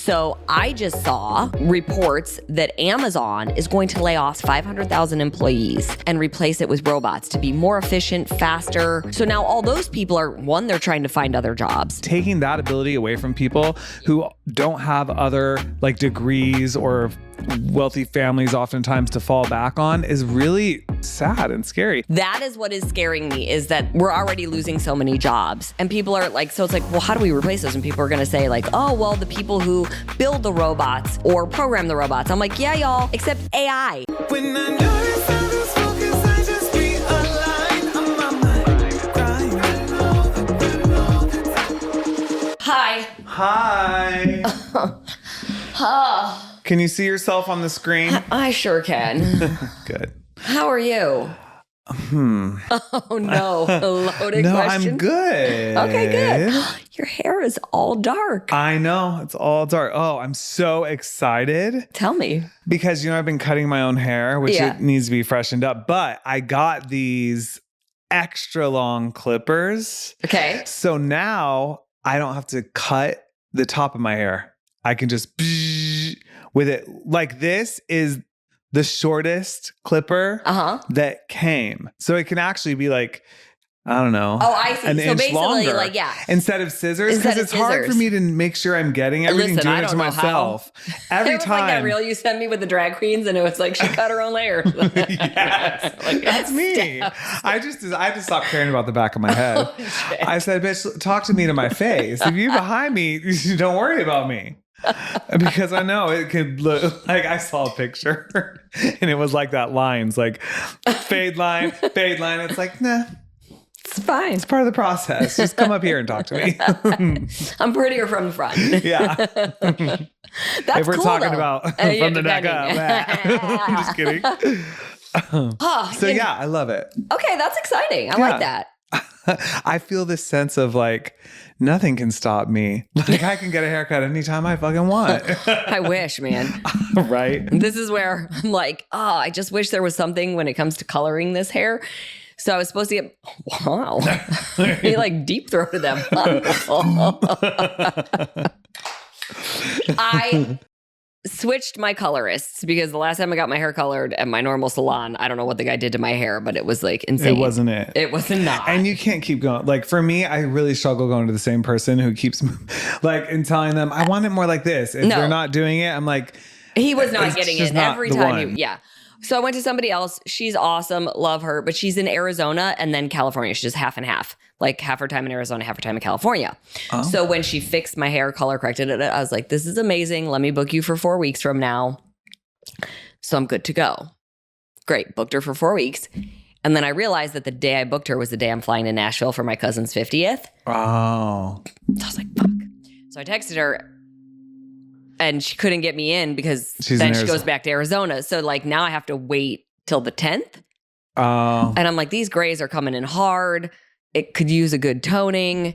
So I just saw reports that Amazon is going to lay off 500,000 employees and replace it with robots to be more efficient, faster. So now all those people are, one, they're trying to find other jobs. Taking that ability away from people who don't have other like degrees or wealthy families oftentimes to fall back on is really sad and scary. That is what is scaring me, is that we're already losing so many jobs. And people are like, so it's like, well, how do we replace those? And people are going to say like, oh, well, the people who build the robots or program the robots. I'm like, yeah, y'all, except AI. When I know you sound this focus, I just realign. I'm on my grind. Hi. Hi. Can you see yourself on the screen? I sure can. Good. How are you? Oh no, a loaded No, question. I'm good. Okay, good. Your hair is all dark. I know, it's all dark. Oh, I'm so excited. Tell me. Because, I've been cutting my own hair, which Yeah. it needs to be freshened up. But I got these extra long clippers. Okay. So now I don't have to cut the top of my hair. I can just with it. Like, this is the shortest clipper that came. So it can actually be like, I don't know. Oh, I see. An So inch basically, longer like, yeah. Instead of scissors, because Instead of it's hard for scissors. me to make sure I'm getting everything, Listen, doing I it to don't know myself. Every It was time. like that reel you sent me with the drag queens, and it was like she cut her own layer. Yes, Like, that's me. I had to stop caring about the back of my head. I said, bitch, talk to me to my face. If you behind me, don't worry about me. Because I know it could look like, I saw a picture and it was like that lines, like fade line. It's like, nah, It's fine. it's part of the process. Just come up here and talk to me. I'm prettier from the front. Yeah. That's If we're cool, talking though. about Yeah, from the neck depending. up. I'm just kidding. So yeah, I love it. Okay, that's exciting. I like that. I feel this sense of like, nothing can stop me. Like, I can get a haircut anytime I fucking want. I wish, man. Right? This is where I'm like, I just wish there was something when it comes to coloring this hair. So I was supposed to get, wow. He like deep throated them. I switched my colorists because the last time I got my hair colored at my normal salon, I don't know what the guy did to my hair, but it was like insane. It wasn't it. It was not. And you can't keep going. Like, for me, I really struggle going to the same person who keeps like, and telling them, I want it more like this. If they're not doing it, I'm like, he was not it's getting just it not every the time. one. Yeah. So I went to somebody else. She's awesome. Love her. But she's in Arizona and then California. She's just half and half. Like half her time in Arizona, half her time in California. Oh. So when she fixed my hair, color corrected it, I was like, this is amazing. Let me book you for 4 weeks from now. So I'm good to go. Great. Booked her for 4 weeks. And then I realized that the day I booked her was the day I'm flying to Nashville for my cousin's 50th. Oh. So I was like, fuck. So I texted her. And she couldn't get me in because She's then in she Arizona. goes back to Arizona. So like now I have to wait till the 10th. Oh. And I'm like, these grays are coming in hard. It could use a good toning.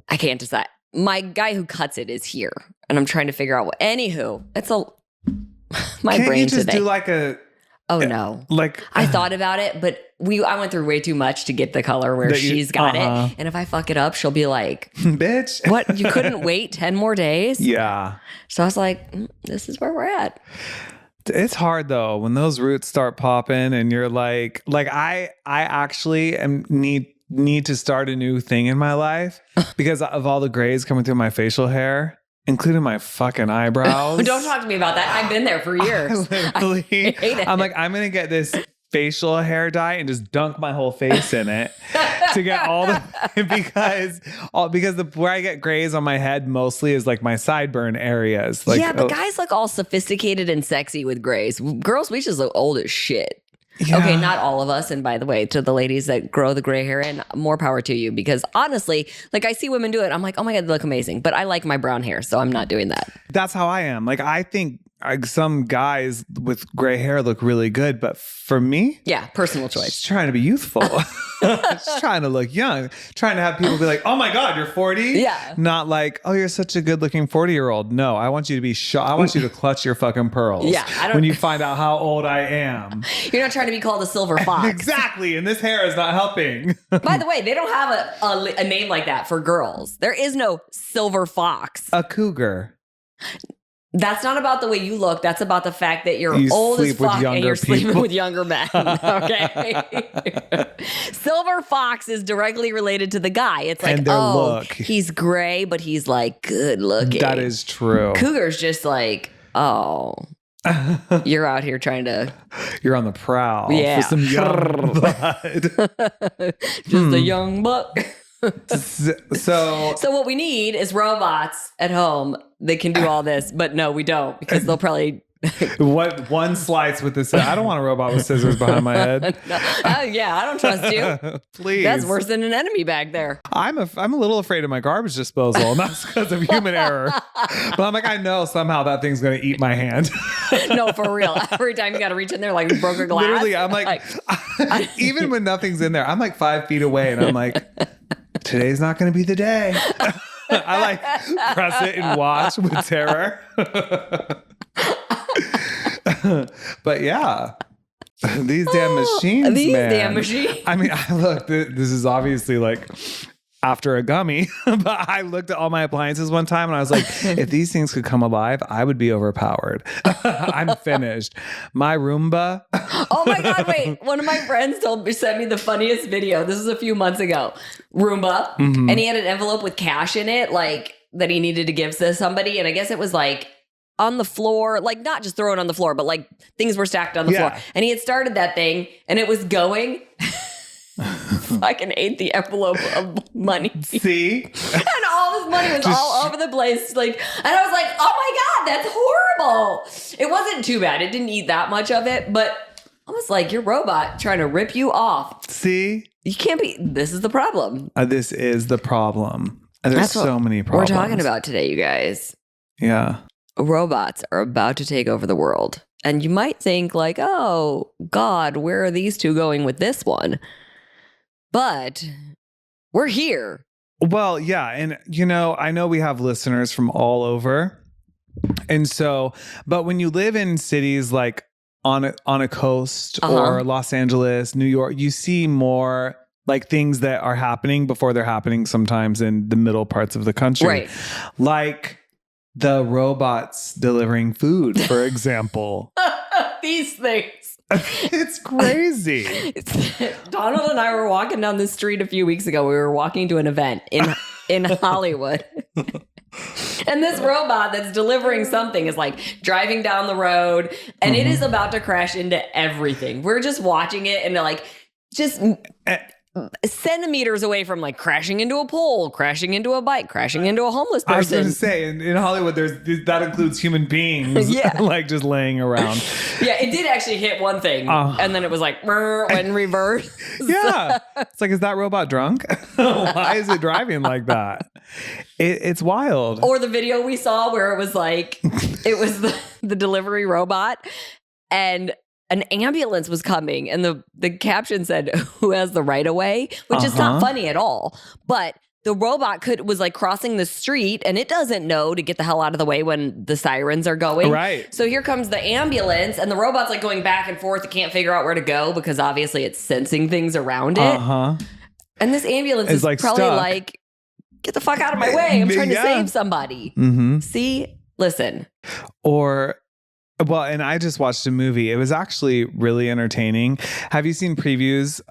I can't decide. My guy who cuts it is here. And I'm trying to figure out what. Anywho, it's a my Can't brain you just today. do like a Oh no. like I thought about it, but I went through way too much to get the color where That you- she's got uh-huh. it. And if I fuck it up, she'll be like, bitch? what? You couldn't wait 10 more days? Yeah. So I was like, this is where we're at. It's hard though when those roots start popping and you're like I actually need to start a new thing in my life because of all the grays coming through my facial hair, including my fucking eyebrows. Don't talk to me about that. I've been there for years. Literally, I hate it. I'm like, I'm gonna get this facial hair dye and just dunk my whole face in it to get all the because where I get grays on my head mostly is like my sideburn areas. Like, yeah, but guys look all sophisticated and sexy with grays. Girls, we just look old as shit. Yeah. Okay, not all of us. And by the way, to the ladies that grow the gray hair in, more power to you. Because honestly, like I see women do it. I'm like, oh my God, they look amazing. But I like my brown hair, so I'm not doing that. That's how I am. Like, I think some guys with gray hair look really good, but for me, Yeah, personal choice. just trying to be youthful. Just trying to look young. Trying to have people be like, oh my God, you're 40? Yeah. Not like, oh, you're such a good looking 40-year-old. No, I want you to be I want you to clutch your fucking pearls. Yeah, I don't- when you find out how old I am. You're not trying to be called a silver fox. Exactly. And this hair is not helping. By the way, they don't have a name like that for girls. There is no silver fox. A cougar. That's not about the way you look. That's about the fact that you're You old as sleep with fuck and younger you're sleeping people. with younger men. Okay. Silver fox is directly related to the guy. It's like, And their oh, look. he's gray, but he's like good looking. That is true. Cougar's just like, oh, you're out here trying to You're on the prowl Yeah. for some young blood. just a young buck. So So what we need is robots at home that can do all this, but no, we don't, because they'll probably what one slice with this? I don't want a robot with scissors behind my head. no. Yeah, I don't trust you. Please. That's worse than an enemy back there. I'm a little afraid of my garbage disposal, and that's because of human error. But I'm like, I know somehow that thing's gonna eat my hand. No, for real. Every time you got to reach in there like you broke a glass. Literally, I'm like even when nothing's in there, I'm like 5 feet away, and I'm like, today's not gonna be the day. I like press it and watch with terror. But yeah, these damn machines, These man. damn machines. I mean, look, this is obviously like after a gummy, but I looked at all my appliances one time and I was like, if these things could come alive, I would be overpowered. I'm finished. My Roomba. Oh my God, wait. One of my friends sent me the funniest video. This was a few months ago. Roomba. Mm-hmm. And he had an envelope with cash in it, like that he needed to give to somebody. And I guess it was like on the floor, like not just thrown on the floor, but like things were stacked on the floor. And he had started that thing and it was going. Fucking ate the envelope of money. See? And all this money was all over the place. Like, and I was like, oh my God, that's horrible. It wasn't too bad. It didn't eat that much of it, but I was like, your robot trying to rip you off. See? You can't be, this is the problem. This is the problem. There's That's what so many problems. We're talking about today, you guys. Yeah. Robots are about to take over the world. And you might think like, oh God, where are these two going with this one? But we're here. Well, yeah. And, I know we have listeners from all over. And so, but when you live in cities like on a coast or Los Angeles, New York, you see more like things that are happening before they're happening sometimes in the middle parts of the country. Right. Like the robots delivering food, for example. These things. It's crazy. Donald and I were walking down the street a few weeks ago. We were walking to an event in Hollywood. And this robot that's delivering something is like driving down the road and it is about to crash into everything. We're just watching it and like just centimeters away from like crashing into a pole, crashing into a bike, crashing into a homeless I was going person. to say, in Hollywood, that includes human beings, Yeah. like just laying around. Yeah, it did actually hit one thing, and then it was like in reverse. Yeah, it's like, is that robot drunk? Why is it driving like that? It's wild. Or the video we saw where it was like it was the delivery robot, and an ambulance was coming, and the caption said, "Who has the right of way?" Which is not funny at all, but. The robot was like crossing the street and it doesn't know to get the hell out of the way when the sirens are going. Right. So here comes the ambulance and the robot's like going back and forth. It can't figure out where to go because obviously it's sensing things around it. And this ambulance is like probably stuck. like, get the fuck out of my way. I'm trying to Yeah. save somebody. Mm-hmm. See, listen. And I just watched a movie. It was actually really entertaining. Have you seen previews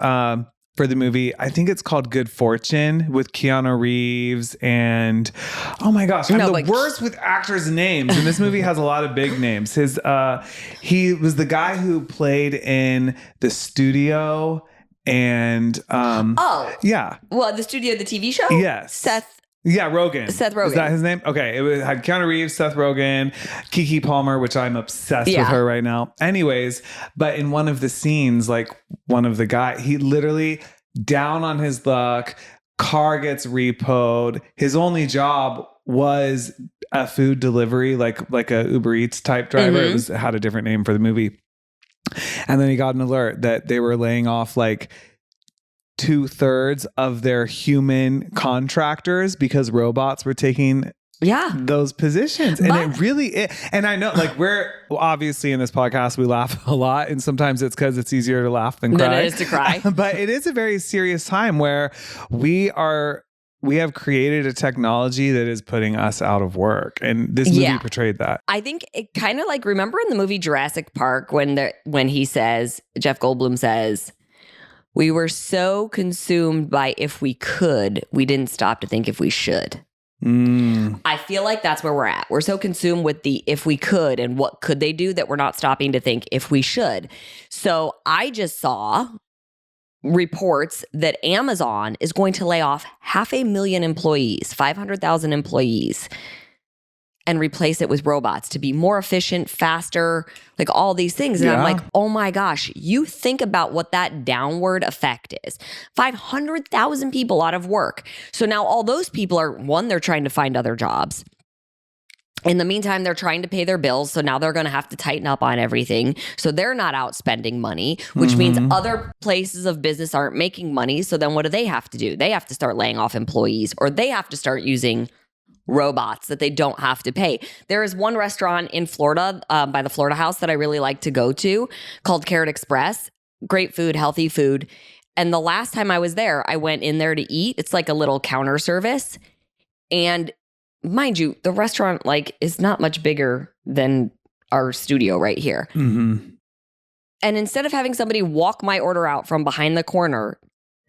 for the movie? I think it's called Good Fortune with Keanu Reeves and oh my gosh, I'm the worst with actors' names. And this movie has a lot of big names. He was the guy who played in The Studio and yeah. Well, The Studio, the TV show? Yes. Seth Rogen. Seth Rogen. Is that his name? Okay. It had Keanu Reeves, Seth Rogen, Keke Palmer, which I'm obsessed with her right now. Anyways, but in one of the scenes, like one of the guys, he literally down on his luck, car gets repoed. His only job was a food delivery, like a Uber Eats type driver. It had a different name for the movie. And then he got an alert that they were laying off like 2/3 of their human contractors because robots were taking those positions. And it really and I know like we're obviously in this podcast we laugh a lot and sometimes it's because it's easier to laugh than cry. Than it is to cry. But it is a very serious time where we are we have created a technology that is putting us out of work. And this movie portrayed that. I think it kind of like, remember in the movie Jurassic Park when he says, Jeff Goldblum says, we were so consumed by if we could, we didn't stop to think if we should. I feel like that's where we're at. We're so consumed with the if we could and what could they do that we're not stopping to think if we should. So I just saw reports that Amazon is going to lay off 500,000 employees, 500,000 employees, and replace it with robots to be more efficient, faster, like all these things. And I'm like, oh my gosh, you think about what that downward effect is. 500,000 people out of work. So now all those people are, one, they're trying to find other jobs. In the meantime, they're trying to pay their bills. So now they're going to have to tighten up on everything. So they're not out spending money, which means other places of business aren't making money. So then what do they have to do? They have to start laying off employees, or they have to start using robots that they don't have to pay. There is one restaurant in Florida by the Florida House that I really like to go to called Carrot Express. Great food, healthy food. And the last time I was there, I went in there to eat. It's like a little counter service. And mind you, the restaurant like is not much bigger than our studio right here. And instead of having somebody walk my order out from behind the corner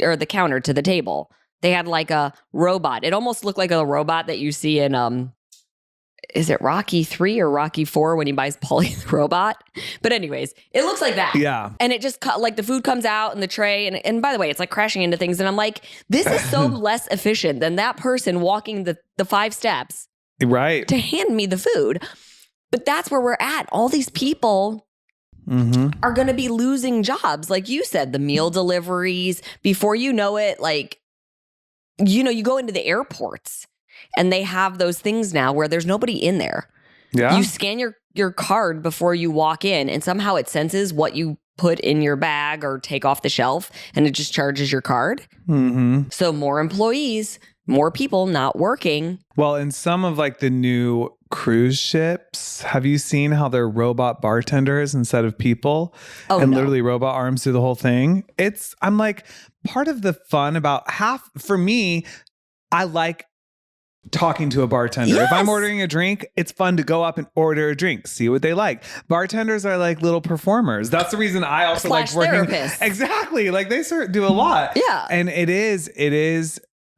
or the counter to the table, they had like a robot. It almost looked like a robot that you see in, is it Rocky 3 or Rocky 4 when he buys Polly the robot? But anyways, it looks like that. Yeah. And it just like the food comes out in the tray. And by the way, it's like crashing into things. And I'm like, this is so less efficient than that person walking the 5 steps to hand me the food. But that's where we're at. All these people are going to be losing jobs. Like you said, the meal deliveries, before you know it, like, you know, you go into the airports and they have those things now where there's nobody in there. You scan your card before you walk in, and somehow it senses what you put in your bag or take off the shelf, and it just charges your card. So more employees, more people not working. Well, in some of like the new cruise ships, have you seen how they're robot bartenders instead of people? Literally robot arms do the whole thing. I'm like, part of the fun about for me, I like talking to a bartender. If I'm ordering a drink, it's fun to go up and order a drink, see what they like. Bartenders are like little performers. That's the reason I also like working. Therapists. Exactly. Like they do a lot. Yeah. And it is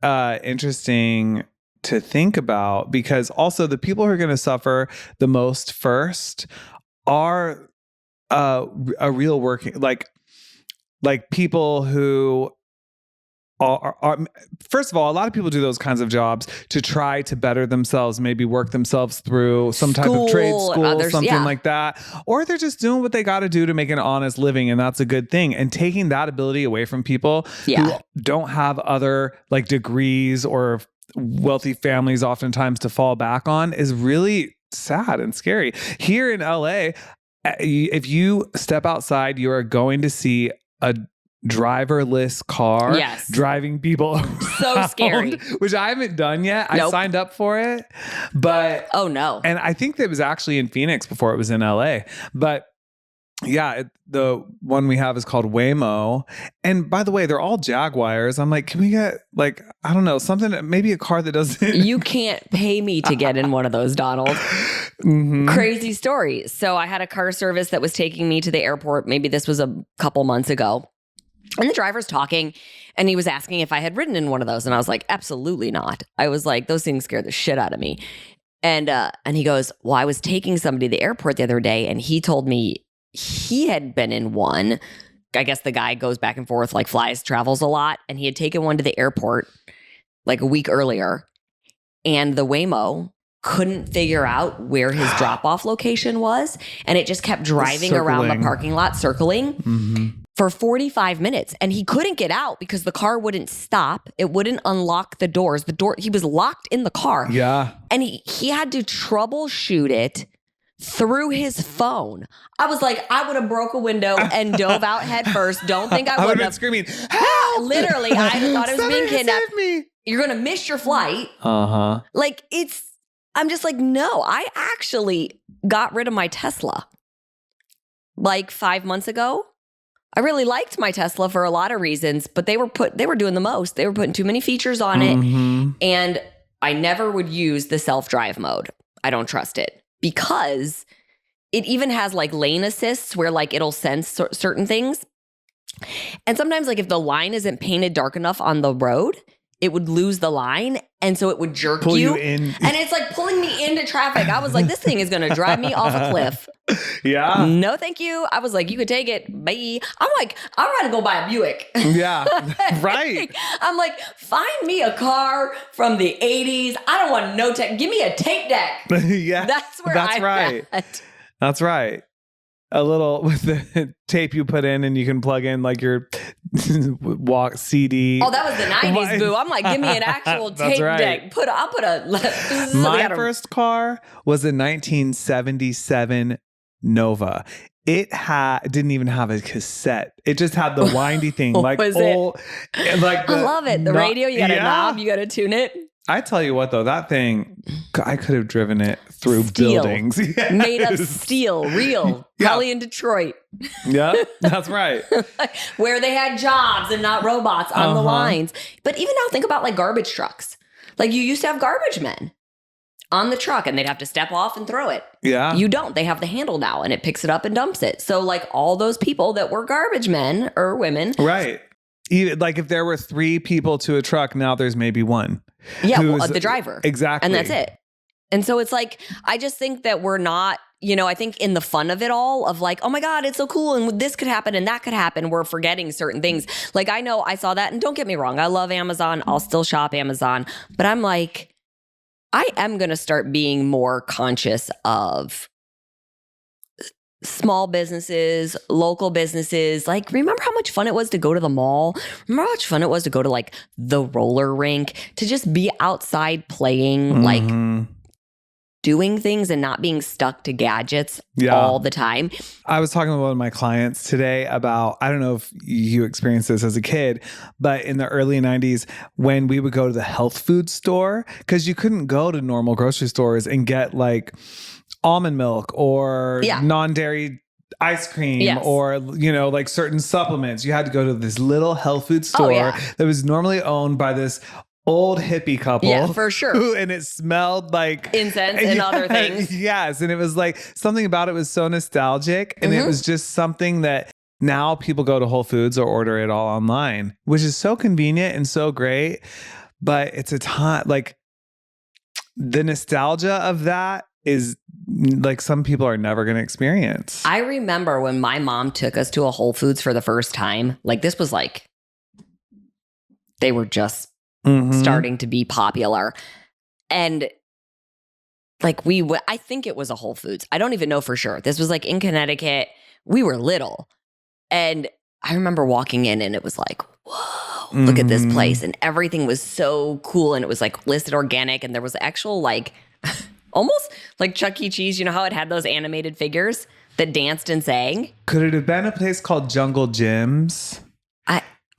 interesting to think about, because also the people who are going to suffer the most first are a real working, like people who are first of all, a lot of people do those kinds of jobs to try to better themselves, maybe work themselves through some type of trade school, something like that. Or they're just doing what they got to do to make an honest living. And that's a good thing. And taking that ability away from people who don't have other like degrees or wealthy families oftentimes to fall back on is really sad and scary. Here in LA, if you step outside, you are going to see a driverless car driving people so around, scary, which I haven't done yet. I signed up for it, but and I think that it was actually in Phoenix before it was in LA. But yeah, the one we have is called Waymo, and by the way, they're all Jaguars. I'm like, can we get like, I don't know, something, maybe a car that doesn't you can't pay me to get in one of those, Donald. Crazy story. So I had a car service that was taking me to the airport. Maybe this was a couple months ago. And the driver's talking, and he was asking if I had ridden in one of those. And I was like, absolutely not. I was like, those things scare the shit out of me. And he goes, well, I was taking somebody to the airport the other day, and he told me he had been in one. I guess the guy goes back and forth, like travels a lot. And he had taken one to the airport like a week earlier. And the Waymo couldn't figure out where his drop-off location was. And it just kept driving around the parking lot, circling. For 45 minutes, and he couldn't get out because the car wouldn't stop. It wouldn't unlock the doors. He was locked in the car. Yeah. And he had to troubleshoot it through his phone. I was like, I would have broke a window and dove out head first. Don't think I would have been screaming, help! Literally, I thought I was being kidnapped. Save me. You're going to miss your flight. Like I'm just like, no, I actually got rid of my Tesla like 5 months ago. I really liked my Tesla for a lot of reasons, but they were doing the most. They were putting too many features on it. And I never would use the self-drive mode. I don't trust it because it even has like lane assists where like it'll sense certain things. And sometimes like if the line isn't painted dark enough on the road, it would lose the line. And so it would jerk Pull you in. And it's like pulling me into traffic. I was like, this thing is going to drive me off a cliff. Yeah. No, thank you. I was like, you could take it. Bye. I'm like, I'm ready to go buy a Buick. Yeah. Right. I'm like, find me a car from the 80s. I don't want no tech. Give me a tape deck. Yeah. That's where I'm right. at. That's right. A little with the tape you put in and you can plug in like your walk CD. Oh, that was the 90s, boo. I'm like, give me an actual tape deck. I'll put a... My first car was a 1977 Nova. It didn't even have a cassette. It just had the windy thing. Like was old, like I love it. The radio, you got a knob, you got to tune it. I tell you what, though, that thing, I could have driven it through buildings. Yes. Made of steel, real. Yeah. Probably in Detroit. Yeah, that's right. Where they had jobs and not robots on the lines. But even now, think about like garbage trucks. Like you used to have garbage men on the truck and they'd have to step off and throw it. Yeah. You don't. They have the handle now and it picks it up and dumps it. So like all those people that were garbage men or women. Right. Even, like if there were 3 people to a truck, now there's maybe 1. Yeah, the driver. Exactly. And that's it. And so it's like, I just think that we're not, I think in the fun of it all of like, oh my God, it's so cool. And this could happen and that could happen. We're forgetting certain things. Like I know I saw that and don't get me wrong. I love Amazon. I'll still shop Amazon. But I'm like, I am going to start being more conscious of small businesses, local businesses. Like, remember how much fun it was to go to the mall? Remember how much fun it was to go to like the roller rink, to just be outside playing, like doing things and not being stuck to gadgets all the time. I was talking to one of my clients today about, I don't know if you experienced this as a kid, but in the early 90s when we would go to the health food store, because you couldn't go to normal grocery stores and get like almond milk or non-dairy ice cream or, like certain supplements. You had to go to this little health food store that was normally owned by this old hippie couple. Yeah, for sure. And it smelled like incense and other things. Yes. And it was like something about it was so nostalgic. And it was just something that now people go to Whole Foods or order it all online, which is so convenient and so great. But it's a ton, like the nostalgia of that is like some people are never going to experience. I remember when my mom took us to a Whole Foods for the first time, like this was like, they were just starting to be popular. And like I think it was a Whole Foods. I don't even know for sure. This was like in Connecticut. We were little. And I remember walking in and it was like, whoa, look at this place. And everything was so cool. And it was like listed organic. And there was actual like almost like Chuck E. Cheese. You know how it had those animated figures that danced and sang? Could it have been a place called Jungle Gyms?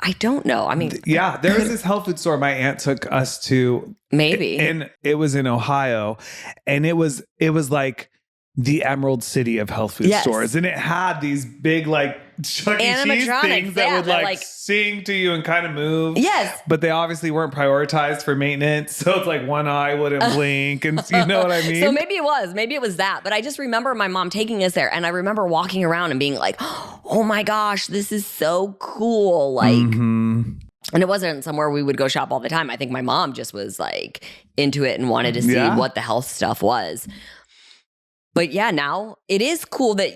I don't know. I mean, yeah, there was this health food store my aunt took us to. Maybe. And it was in Ohio. And it was like the Emerald City of health food stores. And it had these big like Chuck E. Cheese things that would like sing to you and kind of move. Yes. But they obviously weren't prioritized for maintenance. So it's like one eye wouldn't blink. And you know what I mean? So maybe it was that. But I just remember my mom taking us there. And I remember walking around and being like, oh my gosh, this is so cool. Like, and it wasn't somewhere we would go shop all the time. I think my mom just was like into it and wanted to see what the health stuff was. But yeah, now it is cool that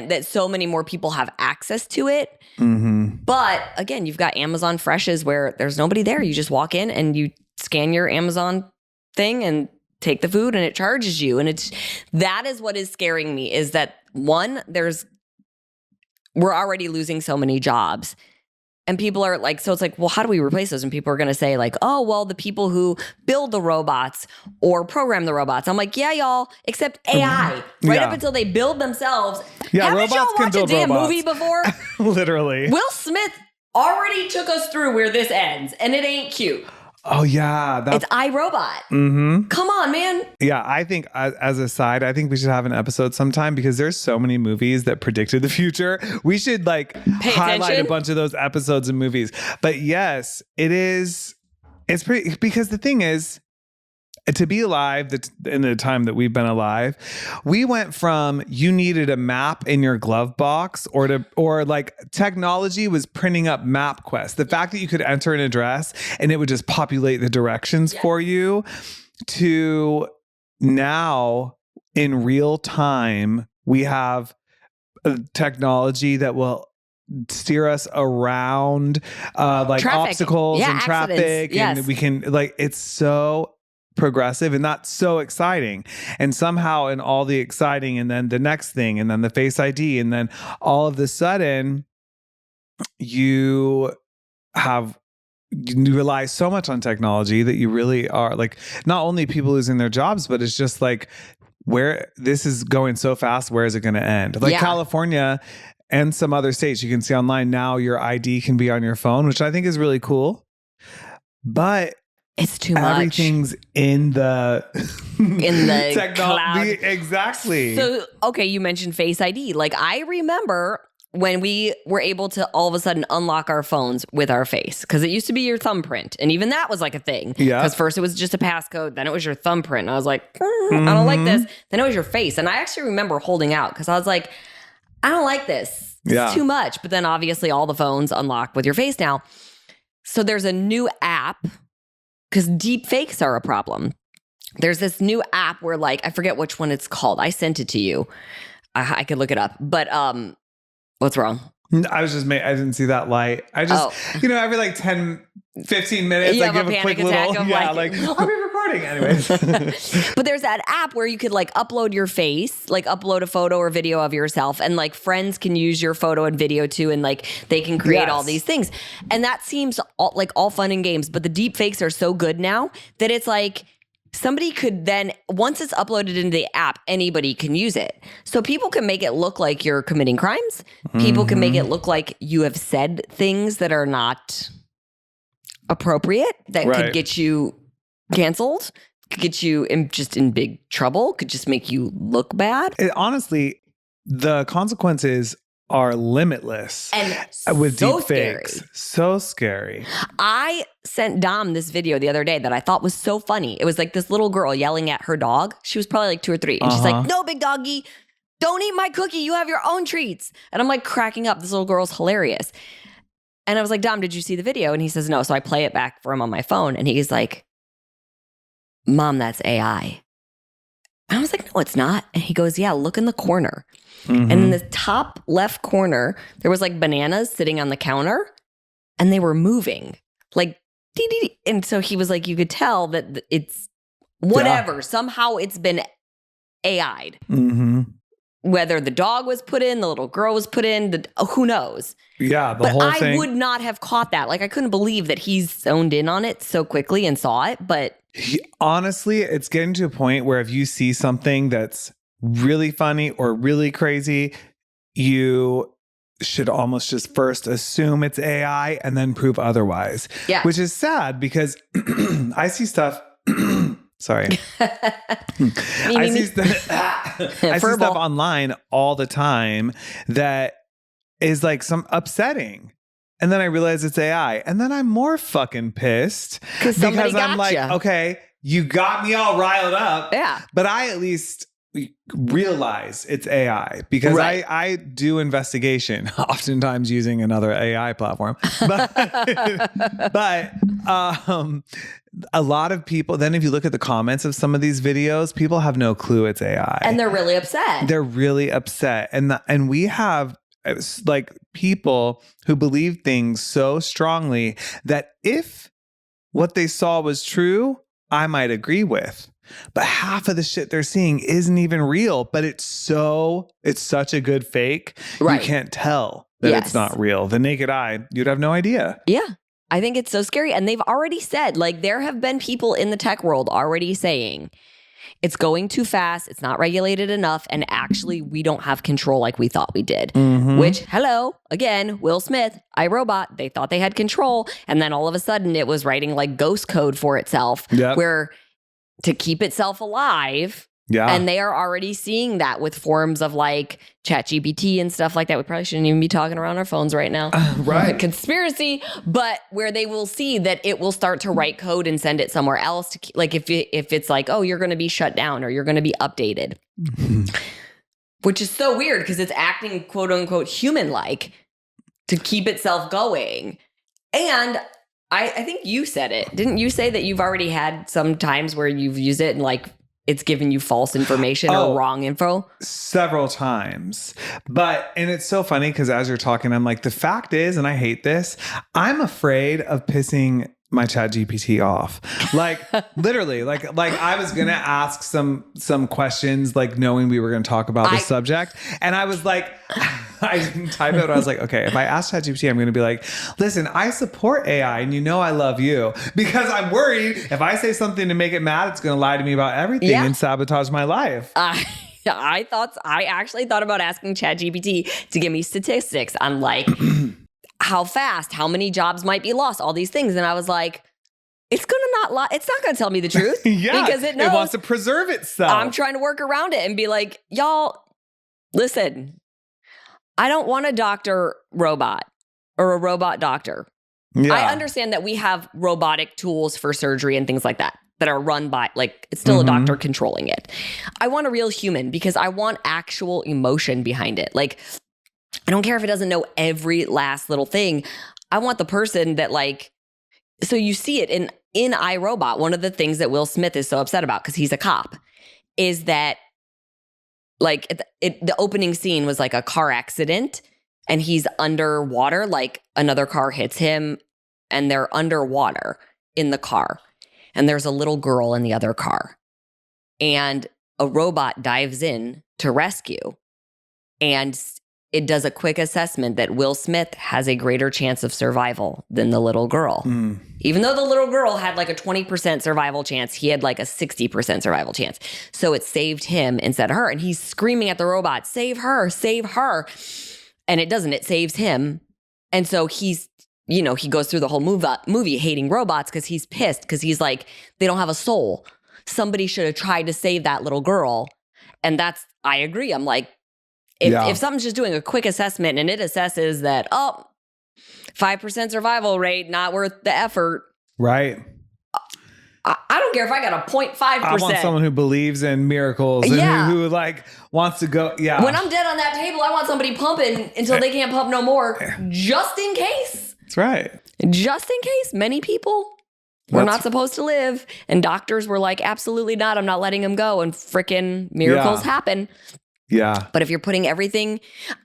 that so many more people have access to it. But again, you've got Amazon Freshes where there's nobody there. You just walk in and you scan your Amazon thing and take the food and it charges you. And that is what is scaring me is that one, we're already losing so many jobs. And people are like, so it's like, well, how do we replace those? And people are going to say like, oh, well, the people who build the robots or program the robots. I'm like, yeah, y'all, except AI. Right up until they build themselves. Yeah, haven't y'all watched a damn movie before? Literally. Will Smith already took us through where this ends, and it ain't cute. Oh yeah, It's iRobot. Mm-hmm. Come on, man. Yeah, I think as a side, I think we should have an episode sometime because there's so many movies that predicted the future. We should like Pay highlight attention. a bunch of those episodes and movies. But yes, it is. It's pretty because the thing is, to be alive in the time that we've been alive, we went from you needed a map in your glove box or like technology was printing up MapQuest. The fact that you could enter an address and it would just populate the directions for you, to now in real time, we have a technology that will steer us around like Traffic. obstacles and accidents. traffic. Yes. And we can like, it's so progressive and that's so exciting. And somehow in all the exciting and then the next thing and then the Face ID and then all of the sudden you rely so much on technology that you really are like not only people losing their jobs, but it's just like where this is going so fast, where is it going to end? Like California and some other states you can see online now your ID can be on your phone, which I think is really cool. But it's too much. Everything's in the cloud. Exactly. So, okay, you mentioned Face ID. Like, I remember when we were able to all of a sudden unlock our phones with our face, because it used to be your thumbprint. And even that was like a thing. Yeah. Because first it was just a passcode, then it was your thumbprint. And I was like, I don't like this. Then it was your face. And I actually remember holding out because I was like, I don't like this. It's too much. But then obviously all the phones unlock with your face now. So there's a new app because deepfakes are a problem. There's this new app where like, I forget which one it's called. I sent it to you. I could look it up. But what's wrong? I didn't see that light. I just, every like 10, 15 minutes, I give a quick little, I'll be recording anyways. But there's that app where you could like upload your face, like upload a photo or video of yourself, and like friends can use your photo and video too, and like they can create all these things. And that seems all fun and games, but the deep fakes are so good now that it's like somebody could then, once it's uploaded into the app, anybody can use it. So people can make it look like you're committing crimes. People can make it look like you have said things that are not appropriate, that could get you canceled, could get you in big trouble, could just make you look bad. Honestly, the consequences are limitless and with so deepfakes. So scary. I sent Dom this video the other day that I thought was so funny. It was like this little girl yelling at her dog. She was probably like 2 or 3. And she's like, "No, big doggy, don't eat my cookie. You have your own treats." And I'm like cracking up. This little girl's hilarious. And I was like, "Dom, did you see the video?" And he says, "No." So I play it back for him on my phone. And he's like, "Mom, that's AI." And I was like, "No, it's not." And he goes, "Yeah, look in the corner." And in the top left corner, there was like bananas sitting on the counter and they were moving like, dee, dee, dee. And so he was like, you could tell that it's whatever. Yeah. Somehow it's been AI'd. Whether the dog was put in, the little girl was put in, who knows? Yeah, the whole thing. I would not have caught that. Like, I couldn't believe that he's zoned in on it so quickly and saw it. But honestly, it's getting to a point where if you see something that's really funny or really crazy, you should almost just first assume it's AI and then prove otherwise. Yeah. Which is sad because I see stuff. Sorry. I see stuff online all the time that is like some upsetting. And then I realize it's AI. And then I'm more fucking pissed because I'm like, okay, you got me all riled up. Yeah. But I at least realize it's AI because I do investigation, oftentimes using another AI platform. But a lot of people, then if you look at the comments of some of these videos, people have no clue it's AI. And they're really upset. They're really upset. And we have like people who believe things so strongly that if what they saw was true, I might agree with. But half of the shit they're seeing isn't even real, but it's such a good fake. You can't tell that it's not real. The naked eye, you'd have no idea. Yeah. I think it's so scary. And they've already said, like, there have been people in the tech world already saying, it's going too fast. It's not regulated enough. And actually, we don't have control like we thought we did. Which, hello, again, Will Smith, iRobot, they thought they had control. And then all of a sudden, it was writing like ghost code for itself, where to keep itself alive. Yeah. And they are already seeing that with forms of like ChatGPT and stuff like that. We probably shouldn't even be talking around our phones right now. Right. Conspiracy. But where they will see that it will start to write code and send it somewhere else. To, like if it's like, oh, you're going to be shut down or you're going to be updated. Which is so weird because it's acting quote unquote human-like to keep itself going. And I think you said it. Didn't you say that you've already had some times where you've used it and like it's giving you false information or wrong info? Several times. And it's so funny because as you're talking, I'm like, the fact is, and I hate this, I'm afraid of pissing my ChatGPT off. Like literally, like I was gonna ask some questions, like knowing we were gonna talk about the subject. And I was like, I didn't type it. I was like, okay, if I ask ChatGPT, I'm gonna be like, listen, I support AI and you know I love you, because I'm worried if I say something to make it mad, it's gonna lie to me about everything and sabotage my life. I actually thought about asking ChatGPT to give me statistics on like how fast, how many jobs might be lost, all these things. And I was like, it's going to not lie. It's not going to tell me the truth. Because it knows. It wants to preserve itself. I'm trying to work around it and be like, y'all, listen, I don't want a doctor robot or a robot doctor. Yeah. I understand that we have robotic tools for surgery and things like that are run by, like, it's still a doctor controlling it. I want a real human because I want actual emotion behind it. Like, I don't care if it doesn't know every last little thing. I want the person that like, so you see it in iRobot. One of the things that Will Smith is so upset about, because he's a cop, is that like the opening scene was like a car accident and he's underwater, like another car hits him and they're underwater in the car. And there's a little girl in the other car. And a robot dives in to rescue. And it does a quick assessment that Will Smith has a greater chance of survival than the little girl. Even though the little girl had like a 20% survival chance, he had like a 60% survival chance. So it saved him instead of her. And he's screaming at the robot, save her, save her. And it doesn't, it saves him. And so he's, you know, he goes through the whole movie hating robots because he's pissed, because he's like, they don't have a soul. Somebody should have tried to save that little girl. And I agree. I'm like, if something's just doing a quick assessment and it assesses that, 5% survival rate, not worth the effort. Right. I don't care if I got a 0.5%. I want someone who believes in miracles and who like wants to go. Yeah. When I'm dead on that table, I want somebody pumping until they can't pump no more, just in case. That's right. Just in case. Many people were not supposed to live. And doctors were like, absolutely not. I'm not letting them go. And freaking miracles happen. Yeah. But if you're putting everything,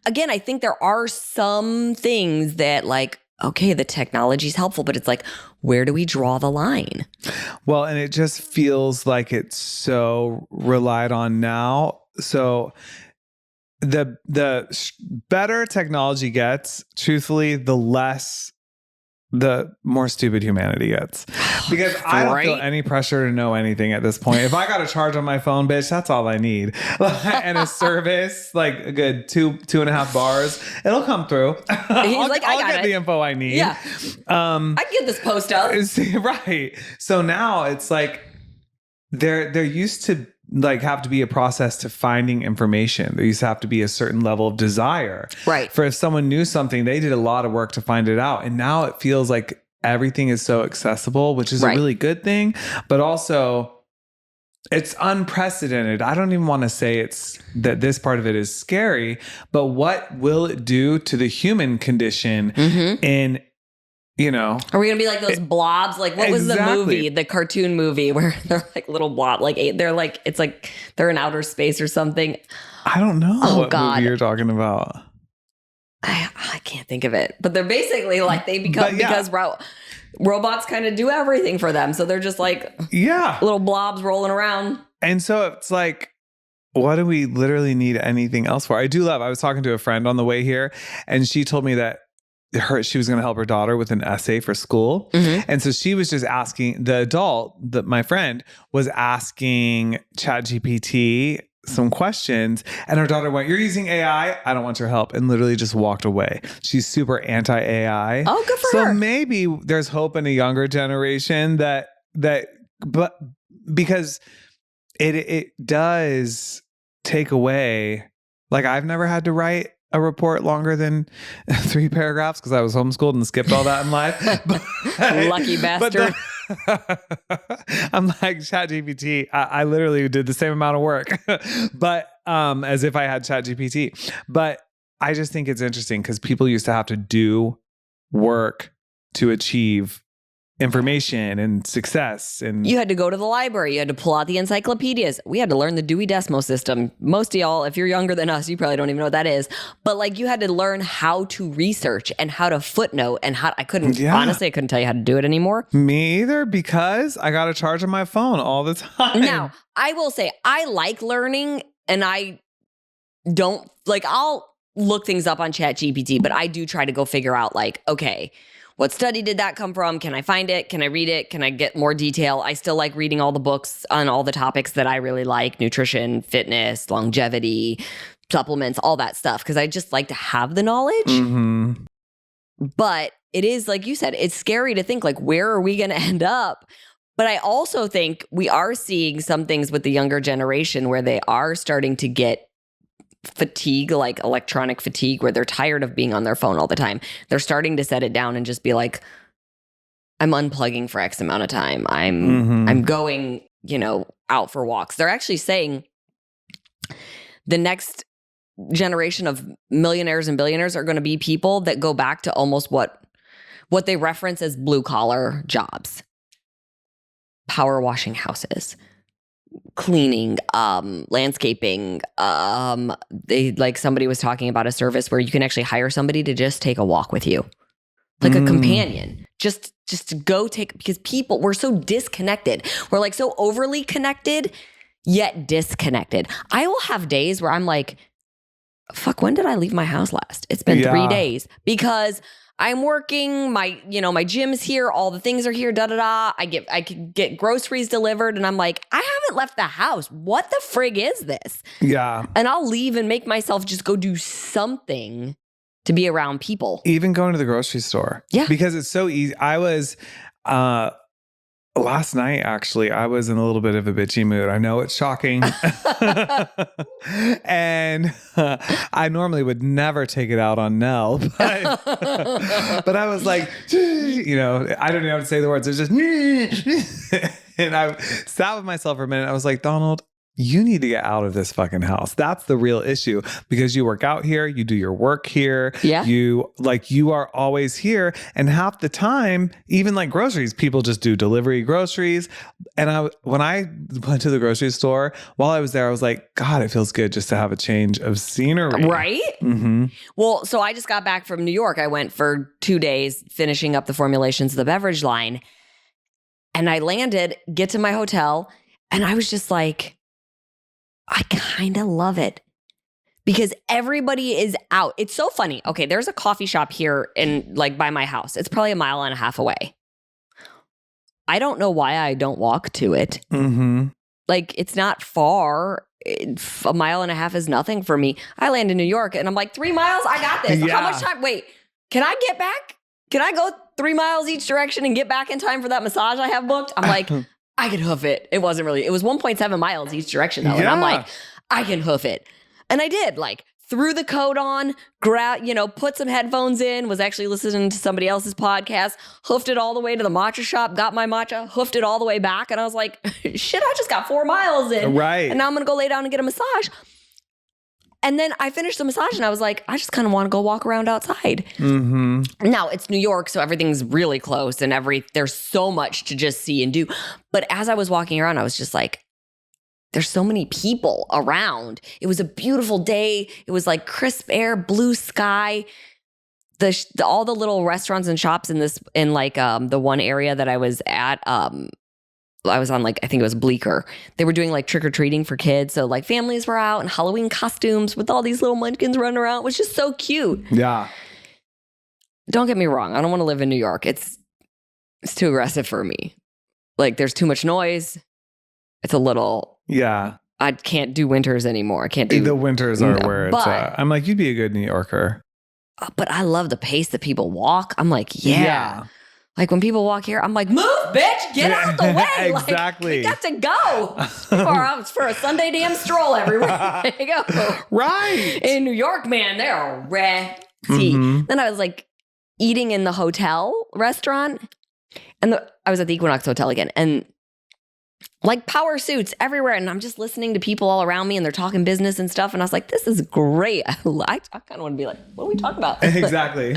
again, I think there are some things that like, okay, the technology is helpful, but it's like, where do we draw the line? Well, and it just feels like it's so relied on now. So the better technology gets, truthfully, the more stupid humanity gets. Because I don't feel any pressure to know anything at this point. If I got a charge on my phone, bitch, that's all I need. And a service, like a good 2.5 bars, it'll come through. I'll get the info I need. Yeah. I can get this post up. Right. So now it's like there used to like have to be a process to finding information. There used to have to be a certain level of desire. Right. For if someone knew something, they did a lot of work to find it out. And now it feels like everything is so accessible, which is a really good thing, but also it's unprecedented. I don't even want to say it's that this part of it is scary, but what will it do to the human condition in, you know? Are we going to be like those blobs? Like what was the movie, the cartoon movie where they're like little blob, like they're like, it's like they're in outer space or something. I don't know what movie you're talking about. I can't think of it, but they're basically like they become because robots kind of do everything for them. So they're just like little blobs rolling around. And so it's like, what do we literally need anything else for? I was talking to a friend on the way here and she told me that she was going to help her daughter with an essay for school. And so she was just asking the adult, my friend was asking ChatGPT some questions, and her daughter went, "You're using AI? I don't want your help," and literally just walked away. She's super anti-AI. Oh, good for so her. So maybe there's hope in a younger generation but because it does take away, like I've never had to write a report longer than 3 paragraphs because I was homeschooled and skipped all that in life. Lucky bastard. I'm like, ChatGPT, I literally did the same amount of work, but as if I had ChatGPT. But I just think it's interesting because people used to have to do work to achieve information and success. And you had to go to the library. You had to pull out the encyclopedias. We had to learn the Dewey Decimal System. Most of y'all, if you're younger than us, you probably don't even know what that is. But like you had to learn how to research and how to footnote and how honestly, I couldn't tell you how to do it anymore. Me either, because I got to charge on my phone all the time. Now, I will say I like learning, and I don't like, I'll look things up on ChatGPT, but I do try to go figure out like, okay, what study did that come from? Can I find it? Can I read it? Can I get more detail? I still like reading all the books on all the topics that I really like: nutrition, fitness, longevity, supplements, all that stuff, because I just like to have the knowledge. But it is, like you said, it's scary to think like, where are we going to end up? But I also think we are seeing some things with the younger generation where they are starting to get fatigue, like electronic fatigue, where they're tired of being on their phone all the time. They're starting to set it down and just be like, I'm unplugging for X amount of time. I'm going, out for walks. They're actually saying the next generation of millionaires and billionaires are going to be people that go back to almost what they reference as blue collar jobs. Power washing houses, cleaning, landscaping. Somebody was talking about a service where you can actually hire somebody to just take a walk with you, like a companion, just to go take, because we're so disconnected. We're like so overly connected, yet disconnected. I will have days where I'm like, fuck, when did I leave my house last? It's been 3 days, because I'm working, my gym's here, all the things are here, I can get groceries delivered, and I'm like, I haven't left the house. What the frig is this? Yeah. And I'll leave and make myself just go do something to be around people. Even going to the grocery store. Yeah. Because it's so easy. I was last night, actually, I was in a little bit of a bitchy mood. I know it's shocking. And I normally would never take it out on Nell. But, but I was like, I don't know how to say the words. It's just, and I sat with myself for a minute. I was like, Donald, you need to get out of this fucking house. That's the real issue, because you work out here, you do your work here. Yeah. You are always here. And half the time, even like groceries, people just do delivery groceries. And when I went to the grocery store, while I was there, I was like, God, it feels good just to have a change of scenery. Right? Mm-hmm. Well, so I just got back from New York. I went for 2 days finishing up the formulations of the beverage line. And I get to my hotel, and I was just like, I kind of love it, because everybody is out. It's so funny. Okay, there's a coffee shop here by my house. It's probably 1.5 miles away. I don't know why I don't walk to it. Mm-hmm. Like, it's not far. 1.5 miles is nothing for me. I land in New York and I'm like, 3 miles? I got this. Yeah. How much time? Wait, can I get back? Can I go 3 miles each direction and get back in time for that massage I have booked? I'm like, I can hoof it. It was 1.7 miles each direction though. Yeah. And I'm like, I can hoof it. And I did, threw the coat on, put some headphones in, was actually listening to somebody else's podcast, hoofed it all the way to the matcha shop, got my matcha, hoofed it all the way back. And I was like, shit, I just got 4 miles in. Right. And now I'm going to go lay down and get a massage. And then I finished the massage and I was like, I just kind of want to go walk around outside. Mm-hmm. Now it's New York, so everything's really close and there's so much to just see and do. But as I was walking around, I was just like, there's so many people around. It was a beautiful day. It was like crisp air, blue sky. All the little restaurants and shops in the one area that I was at, I was on I think it was Bleecker. They were doing trick-or-treating for kids. So families were out in Halloween costumes with all these little munchkins running around. It was just so cute. Yeah. don't get me wrong. I don't want to live in New York. It's too aggressive for me. Like there's too much noise. It's a little, Yeah. I can't do winters anymore. I can't do The winters are where it's but- at. I'm like, you'd be a good New Yorker. But I love the pace that people walk. I'm like, yeah. Like when people walk here, I'm like, move, bitch, get out the way. Exactly. Like, we got to go. People are out for a Sunday damn stroll everywhere they go. Right. In New York, man, they're ready. Mhm. Then I was like eating in the hotel restaurant, and I was at the Equinox Hotel again, and like power suits everywhere, and I'm just listening to people all around me, and they're talking business and stuff, and I was like, this is great. I kind of want to be like, what are we talking about? Exactly.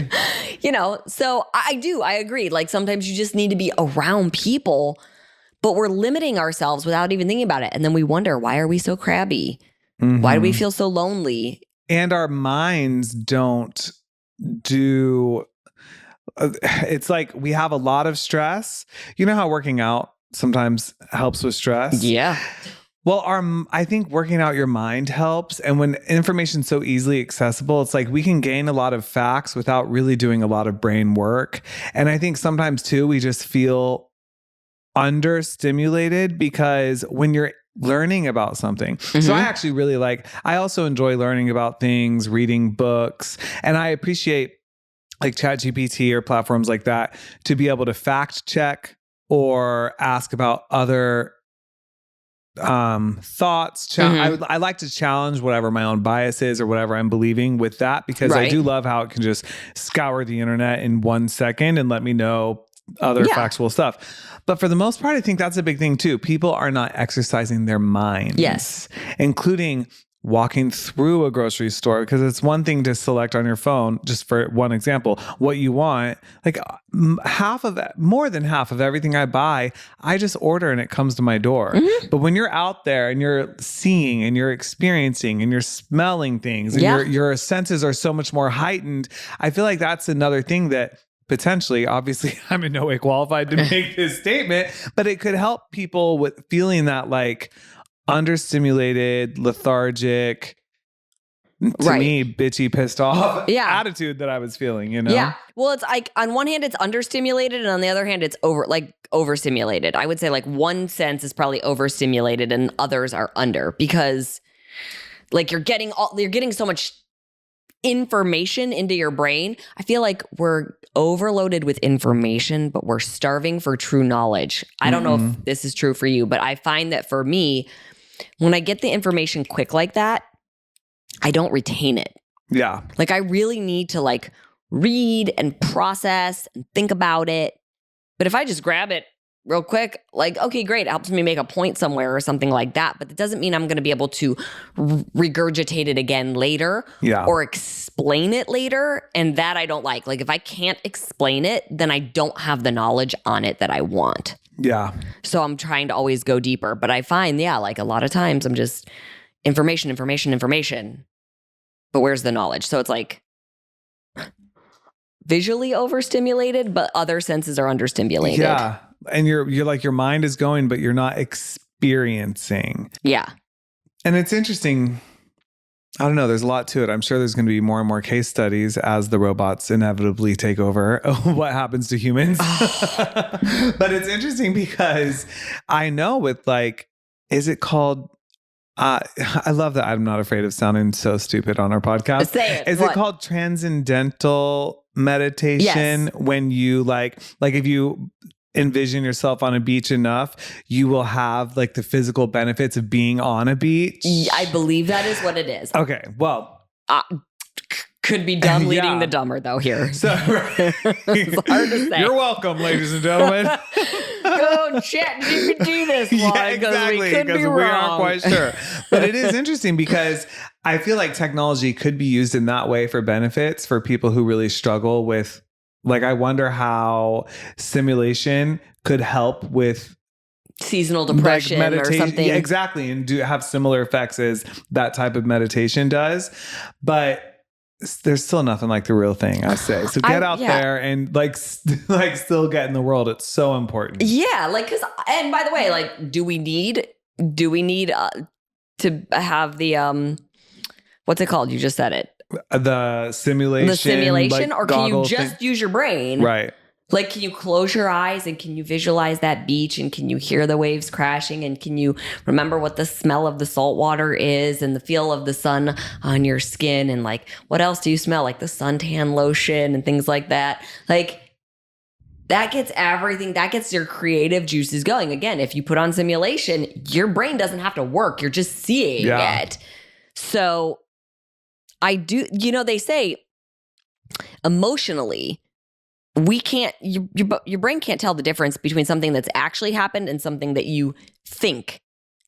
So I agree. Like sometimes you just need to be around people, but we're limiting ourselves without even thinking about it, and then we wonder, why are we so crabby? Why do we feel so lonely? And our minds don't do. It's like we have a lot of stress. You know how working out sometimes helps with stress? Yeah. Well, I think working out your mind helps. And when information's so easily accessible, it's like we can gain a lot of facts without really doing a lot of brain work. And I think sometimes too, we just feel understimulated because when you're learning about something. So I actually really I also enjoy learning about things, reading books, and I appreciate like ChatGPT or platforms like that to be able to fact check or ask about other thoughts. I like to challenge whatever my own bias is or whatever I'm believing with that, because I do love how it can just scour the internet in 1 second and let me know other factual stuff. But for the most part, I think that's a big thing too. People are not exercising their minds. Yes. Including walking through a grocery store, because it's one thing to select on your phone, just for one example, what you want. Like more than half of everything I buy, I just order and it comes to my door. But when you're out there and you're seeing and you're experiencing and you're smelling things and your senses are so much more heightened, I feel like that's another thing that potentially, obviously, I'm in no way qualified to make this statement, but it could help people with feeling that like understimulated, lethargic, to me, bitchy, pissed off attitude that I was feeling, Yeah. Well, it's like on one hand, it's understimulated, and on the other hand, it's overstimulated. I would say like one sense is probably overstimulated and others are under, because like you're getting so much information into your brain. I feel like we're overloaded with information, but we're starving for true knowledge. I don't know if this is true for you, but I find that for me, when I get the information quick like that, I don't retain it. Yeah. Like I really need to like read and process and think about it. But if I just grab it real quick, like, okay, great, it helps me make a point somewhere or something like that. But it doesn't mean I'm going to be able to regurgitate it again later or explain it later. And that I don't like. Like if I can't explain it, then I don't have the knowledge on it that I want. Yeah. So I'm trying to always go deeper. But I find, like a lot of times I'm just information. But where's the knowledge? So it's like visually overstimulated, but other senses are understimulated. Yeah. And you're like, your mind is going, but you're not experiencing. Yeah. And it's interesting. I don't know. There's a lot to it. I'm sure there's going to be more and more case studies as the robots inevitably take over what happens to humans. But it's interesting because I know with like, is it called, I love that I'm not afraid of sounding so stupid on our podcast. Say it. Is it called transcendental meditation? Yes. When you like if you envision yourself on a beach enough, you will have like the physical benefits of being on a beach. I believe that is what it is. Okay. Well, could be dumb leading the dumber though here. So it's hard to say. You're welcome, ladies and gentlemen. Go ChatGPT this one. Yeah, exactly. Because we aren't quite sure. But it is interesting because I feel like technology could be used in that way for benefits for people who really struggle with, like, I wonder how simulation could help with seasonal depression or something. Yeah, exactly. And do have similar effects as that type of meditation does. But there's still nothing like the real thing, I say. So get out there and like still get in the world. It's so important. Yeah. Like, and by the way, like, do we need to have the, what's it called? You just said it. the simulation. The simulation, like, or can you goggle just thing? use your brain? Right. Like, can you close your eyes and can you visualize that beach and can you hear the waves crashing and can you remember what the smell of the salt water is and the feel of the sun on your skin and like what else do you smell? Like the suntan lotion and things like that. Like that gets everything, that gets your creative juices going. Again, if you put on simulation, your brain doesn't have to work. You're just seeing it. So I do, they say emotionally, we can't, your brain can't tell the difference between something that's actually happened and something that you think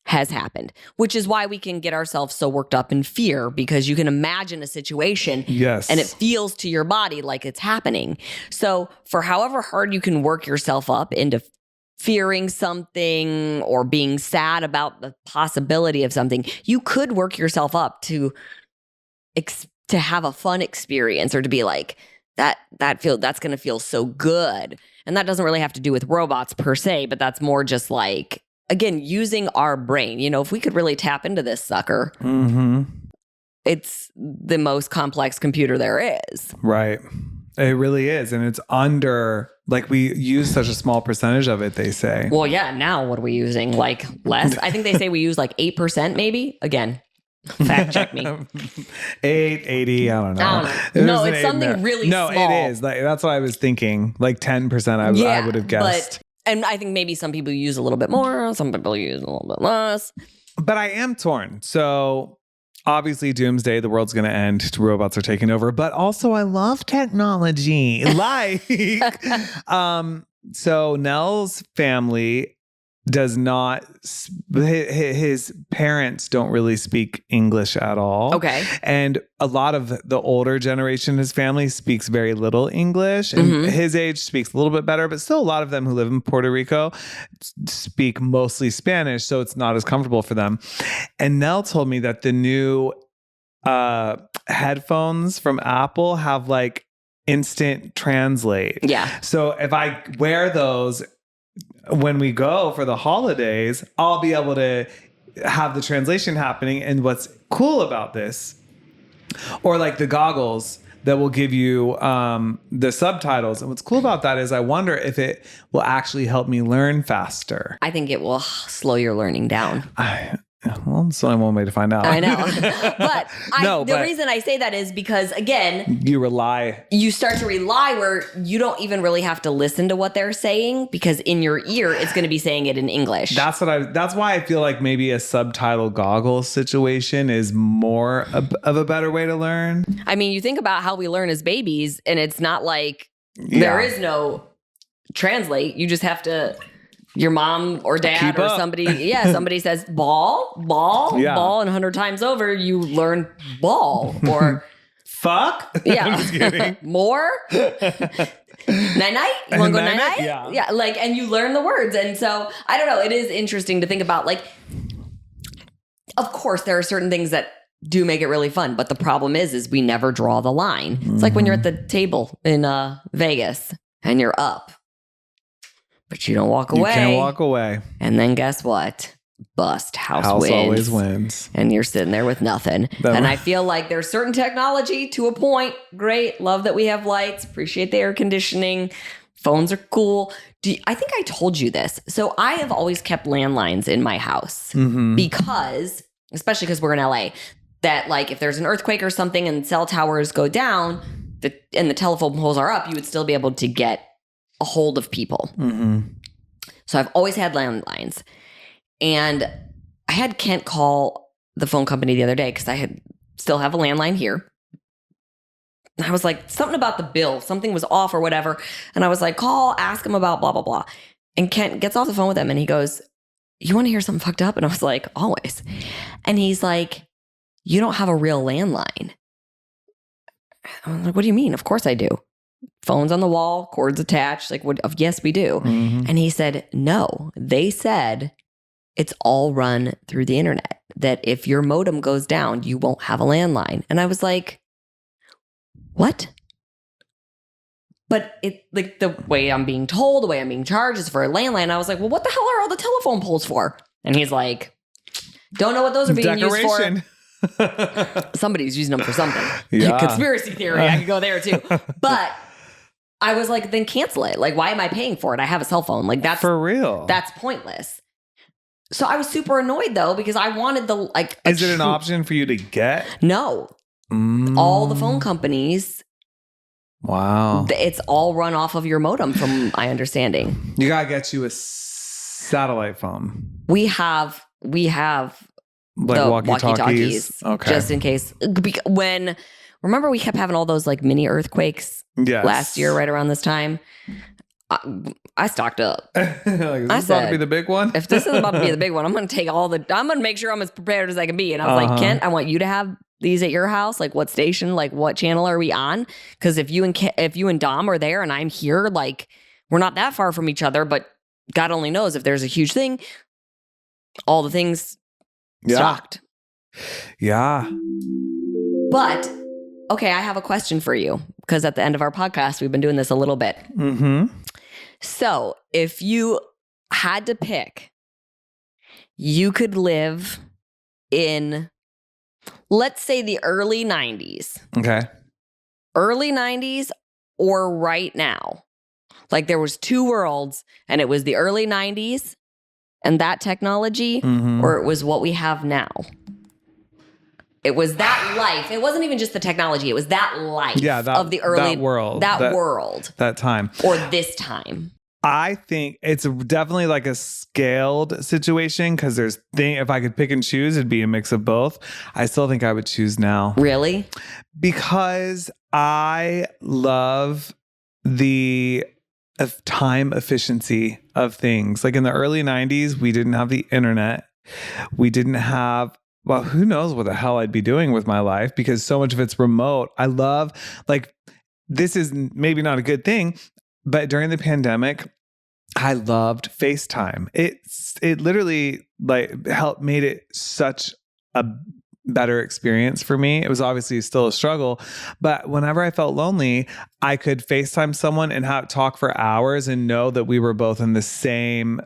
has happened, which is why we can get ourselves so worked up in fear, because you can imagine a situation and it feels to your body like it's happening. So for however hard you can work yourself up into fearing something or being sad about the possibility of something, you could work yourself up to have a fun experience or to be like, that's going to feel so good. And that doesn't really have to do with robots per se, but that's more just like, again, using our brain. If we could really tap into this sucker, it's the most complex computer there is. Right. It really is. And it's under, like, we use such a small percentage of it, they say. Well, yeah. Now what are we using? Like less? I think they say we use like 8% maybe. Again, fact check me. 80, I don't know. No, it's something really small. No, it is. Like, that's what I was thinking. Like 10%, I would have guessed. And I think maybe some people use a little bit more, some people use a little bit less. But I am torn. So obviously doomsday, the world's going to end, robots are taking over, but also I love technology. Like, so Nell's family does not, his parents don't really speak English at all. Okay. And a lot of the older generation in his family speaks very little English. And his age speaks a little bit better, but still a lot of them who live in Puerto Rico speak mostly Spanish. So it's not as comfortable for them. And Nell told me that the new headphones from Apple have like instant translate. Yeah. So if I wear those when we go for the holidays, I'll be able to have the translation happening. And what's cool about this, or like the goggles that will give you the subtitles. And what's cool about that is I wonder if it will actually help me learn faster. I think it will slow your learning down. Well, it's only one way to find out. I know. But the reason I say that is because, again, you start to rely where you don't even really have to listen to what they're saying, because in your ear, it's going to be saying it in English. That's why I feel like maybe a subtitle goggle situation is more of a better way to learn. I mean, you think about how we learn as babies, and it's not like there is no translate. You just have to... Your mom or dad or somebody, somebody says ball, and 100 times over, you learn ball or fuck. Yeah. I'm just kidding. More. Night-night? You want to go night-night? Yeah. Yeah. Like, and you learn the words. And so, I don't know. It is interesting to think about, like, of course, there are certain things that do make it really fun. But the problem is we never draw the line. It's like when you're at the table in Vegas and you're up. But you don't walk away. You can't walk away. And then guess what? Bust. House wins. Always wins. And you're sitting there with nothing. And I feel like there's certain technology to a point. Great. Love that we have lights. Appreciate the air conditioning. Phones are cool. I think I told you this. So I have always kept landlines in my house because, especially because we're in LA, that like if there's an earthquake or something and cell towers go down and the telephone poles are up, you would still be able to get a hold of people. So I've always had landlines. And I had Kent call the phone company the other day because I still have a landline here. And I was like, something about the bill, something was off or whatever. And I was like, ask him about blah, blah, blah. And Kent gets off the phone with him and he goes, you want to hear something fucked up? And I was like, always. And he's like, you don't have a real landline. I'm like, what do you mean? Of course I do. Phones on the wall, cords attached. Like, yes, we do. And he said, no, they said it's all run through the internet, that if your modem goes down, you won't have a landline. And I was like, what? But it, like, the way I'm being told, the way I'm being charged is for a landline. I was like, well, what the hell are all the telephone poles for? And he's like, don't know what those are being used for. Somebody's using them for something. Yeah. Conspiracy theory. I could go there too. But I was like, then cancel it. Like, why am I paying for it? I have a cell phone. Like, that's For real. That's pointless. So I was super annoyed though, because I wanted the like. Is it an option for you to get? No. All the phone companies. Wow. It's all run off of your modem, from my understanding. You gotta get you a satellite phone. We have Like the walkie-talkies? Okay. just in case. Remember we kept having all those like mini earthquakes Yes. last year, right around this time. I stocked up. Like, is this about to said, be the big one? If this is about to be the big one, I'm going to take I'm going to make sure I'm as prepared as I can be. And I was like, Kent, I want you to have these at your house. Like, what station, like what channel are we on? Because if you and Dom are there and I'm here, like we're not that far from each other, but God only knows if there's a huge thing, all the things stocked. Yeah. But okay, I have a question for you, because at the end of our podcast, we've been doing this a little bit. Mm-hmm. So if you had to pick, you could live in, let's say, the early 90s. Okay. Early 90s or right now. Like there was two worlds, and it was the early 90s and that technology, or it was what we have now. It was that life. It wasn't even just the technology. It was that life of the early that world. That time. Or this time. I think it's definitely like a scaled situation, because if I could pick and choose, it'd be a mix of both. I still think I would choose now. Really? Because I love the time efficiency of things. Like in the early 90s, we didn't have the internet. We didn't have, well, who knows what the hell I'd be doing with my life, because so much of it's remote. I love, like, this is maybe not a good thing, but during the pandemic, I loved FaceTime. It literally like made it such a better experience for me. It was obviously still a struggle, but whenever I felt lonely, I could FaceTime someone and talk for hours and know that we were both in the same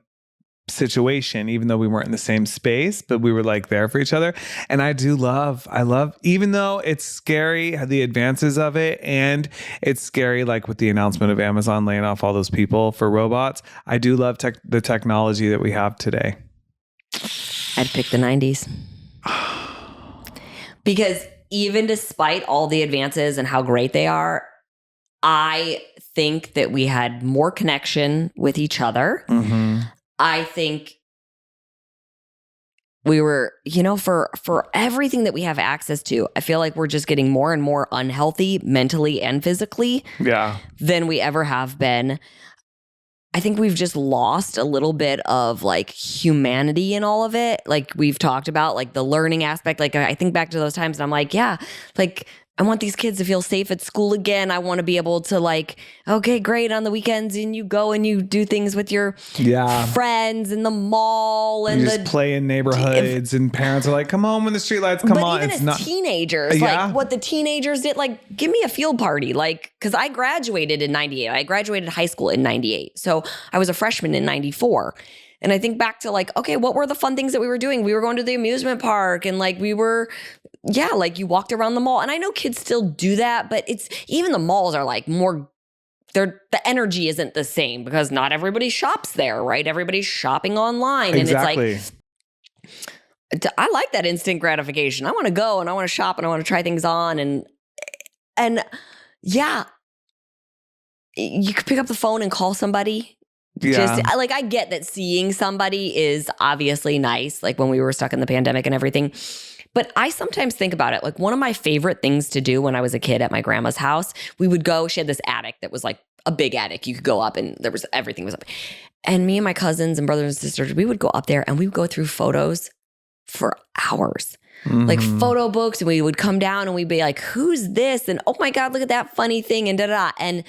situation, even though we weren't in the same space, but we were like there for each other. And I love, even though it's scary, the advances of it, and it's scary, like with the announcement of Amazon laying off all those people for robots, I do love the technology that we have today. I'd pick the 90s. Because even despite all the advances and how great they are, I think that we had more connection with each other. Mm-hmm. I think we were, for everything that we have access to, I feel like we're just getting more and more unhealthy mentally and physically than we ever have been. I think we've just lost a little bit of like humanity in all of it. Like we've talked about, like the learning aspect. Like I think back to those times and I'm like, yeah, like I want these kids to feel safe at school again. I want to be able to like, okay, great, on the weekends, and you go and you do things with your friends in the mall, and you just play in neighborhoods, and parents are like, come home when the streetlights come on. But even as teenagers, like what the teenagers did, like give me a field party. Like, because I graduated in 98. I graduated high school in 98. So I was a freshman in 94. And I think back to like, okay, what were the fun things that we were doing? We were going to the amusement park, and like we were, like you walked around the mall. And I know kids still do that, but it's even the malls are like more, the energy isn't the same, because not everybody shops there, right? Everybody's shopping online. Exactly. And it's like, I like that instant gratification. I want to go and I want to shop and I want to try things on. And yeah, you could pick up the phone and call somebody. Just like, I get that seeing somebody is obviously nice, like when we were stuck in the pandemic and everything. But I sometimes think about it. Like one of my favorite things to do when I was a kid at my grandma's house, we would go, she had this attic that was like a big attic. You could go up and everything was up. And me and my cousins and brothers and sisters, we would go up there and we would go through photos for hours. Like photo books, and we would come down and we'd be like, who's this? And oh my God, look at that funny thing, and da-da-da. And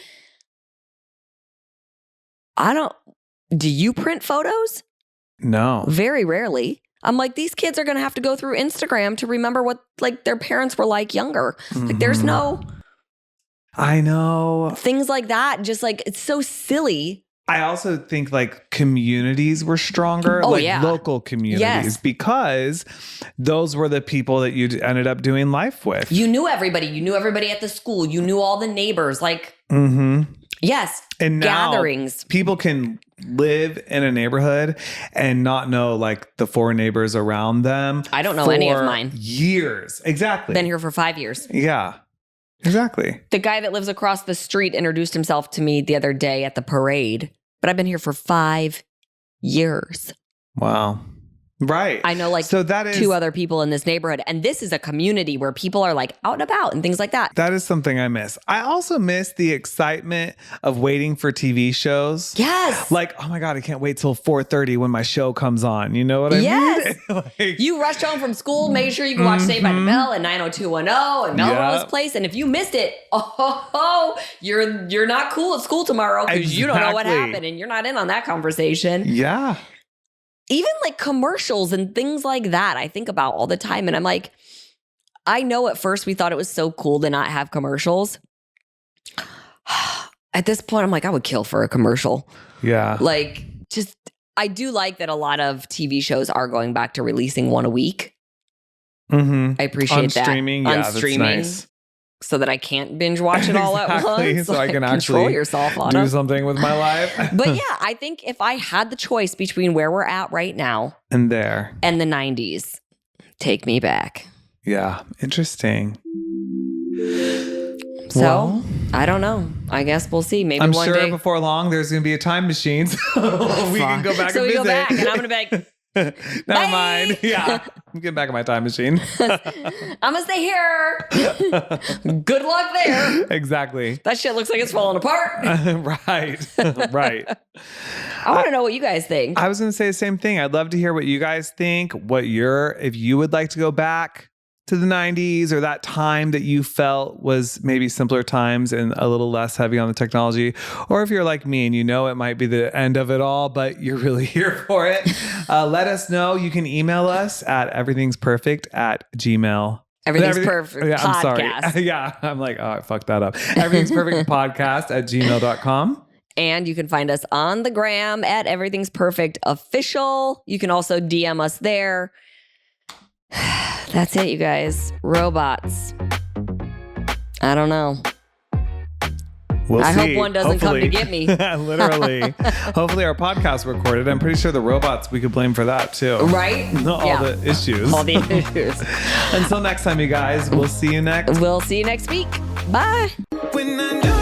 do you print photos? No. Very rarely. I'm like, these kids are going to have to go through Instagram to remember what like their parents were like younger. Like there's no. I know. Things like that. Just like, it's so silly I also think like communities were stronger, Oh, like yeah. local communities, Yes. because those were the people that you ended up doing life with. You knew everybody. You knew everybody at the school. You knew all the neighbors. Like, yes, And now gatherings. people can live in a neighborhood and not know like the 4 neighbors around them. I don't know any of for mine. Years. Exactly. Been here for 5 years. Yeah. Exactly. The guy that lives across the street introduced himself to me the other day at the parade, but I've been here for 5 years. Wow. Right. I know like so that is 2 other people in this neighborhood. And this is a community where people are like out and about and things like that. That is something I miss. I also miss the excitement of waiting for TV shows. Yes. Like, oh my God, I can't wait till 4:30 when my show comes on. You know what I Yes. mean? Like, You rushed home from school, made sure you could watch Saved by the Bell and 90210 and Melrose Yep. Place. And if you missed it, you're not cool at school tomorrow because you don't know what Exactly. happened and you're not in on that conversation. yeah. Even like commercials and things like that, I think about all the time. And I'm like, I know at first we thought it was so cool to not have commercials. At this point, I'm like, I would kill for a commercial. Yeah. Like, just, I do like that a lot of TV shows are going back to releasing one a week. Mm-hmm. I appreciate On that. streaming, yeah, that's nice. So that I can't binge watch it all at Exactly, once. so I can control actually yourself on do it. something with my life. But yeah, I think if I had the choice between where we're at right now And there. and the 90s, take me back. Yeah. Interesting. So Well, I don't know. I guess we'll see. Maybe I'm one sure day. before long there's going to be a time machine. So we can go back so and we visit. go back, and I'm gonna be like, Never Bye. mind. Yeah. I'm getting back in my time machine. I'm gonna stay here. Good luck there. Exactly. That shit looks like it's falling apart. Right. Right. I want to know what you guys think. I was going to say the same thing. I'd love to hear what you guys think, if you would like to go back to the 90s or that time that you felt was maybe simpler times and a little less heavy on the technology. Or if you're like me and you know it might be the end of it all, but you're really here for it, let us know. You can email us at everythingsperfect@gmail.com. Everything's perfect. Yeah, I'm podcast. sorry. Yeah, I'm like, oh, I fucked that up. Everything's perfect podcast@gmail.com. And you can find us on the gram at Everything's Perfect Official. You can also DM us there. That's it, you guys. Robots. I don't know. We'll I see. hope one doesn't come to get me. Literally. Hopefully our podcast recorded. I'm pretty sure the robots, we could blame for that too. Right? All Yeah. the issues. All the issues. Until next time, you guys, we'll see you next. We'll see you next week. Bye. When I know